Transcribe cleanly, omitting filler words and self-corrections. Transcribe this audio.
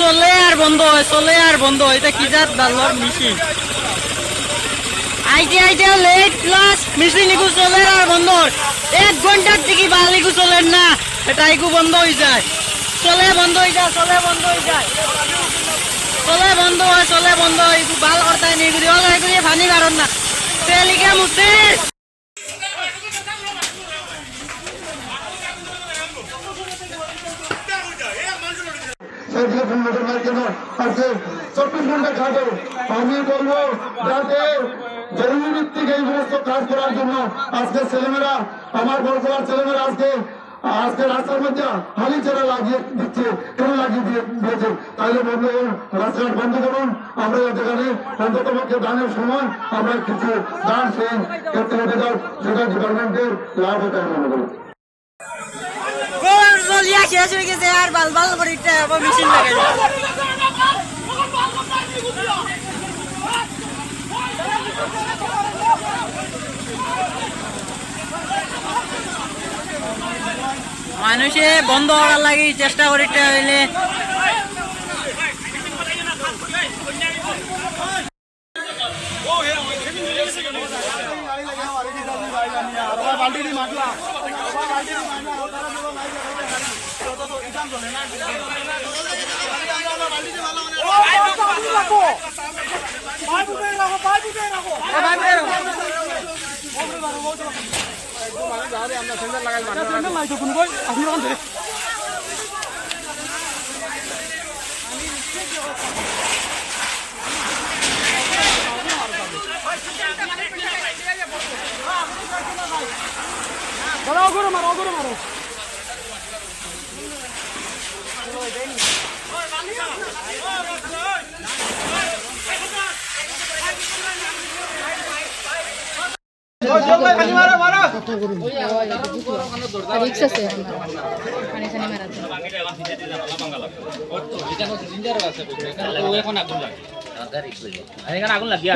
চলে আর বন্ধ হয়, চলে আর বন্ধ হয়। এটা কি জাত বাল্যর মেশিন? আইতে আইতে লেট প্লাস মেশিন এগু চলে আর বন্ধ হয়। 1 ঘন্টার থেকে বালিগু চলে না, এটা এগু বন্ধ হয়ে যায়। চলে বন্ধ হয়ে যায়, চলে বন্ধ হয়ে যায়, চলে বন্ধ হয়, চলে বন্ধ হয়। এগু বাল করতে নেই, এগুলি হলো এগুলি পানি কারণ না তেলিকা মুতে। আজকে 24 ঘন্টা খাটে। আমি বলবো যাতে জরুরি ভিত্তিক এই সমস্ত কাজ করার জন্য আজকে ছেলেমেয়েরা, আমার বড় ছেলেমেয়েরা আজকে রাস্তার মধ্যে হালি চেরা লাগিয়ে দিচ্ছে। কেন লাগিয়ে দিয়েছে? তাহলে বলবো রাস্তাঘাট বন্ধ করুন। আমরা যেখানে অন্তত পক্ষে দানের সময় আমরা কিছু দান সেই ক্ষেত্রে সেটা ডিপার্টমেন্টের লাভ হতে হবে মনে করি। শেষ হয়ে গেছে আর বাল বাল করে মেশিন লাগে। মানুষে বন্ধ হওয়ার লাগে চেষ্টা করিতে হইলে মারো আগুন লাগিয়ে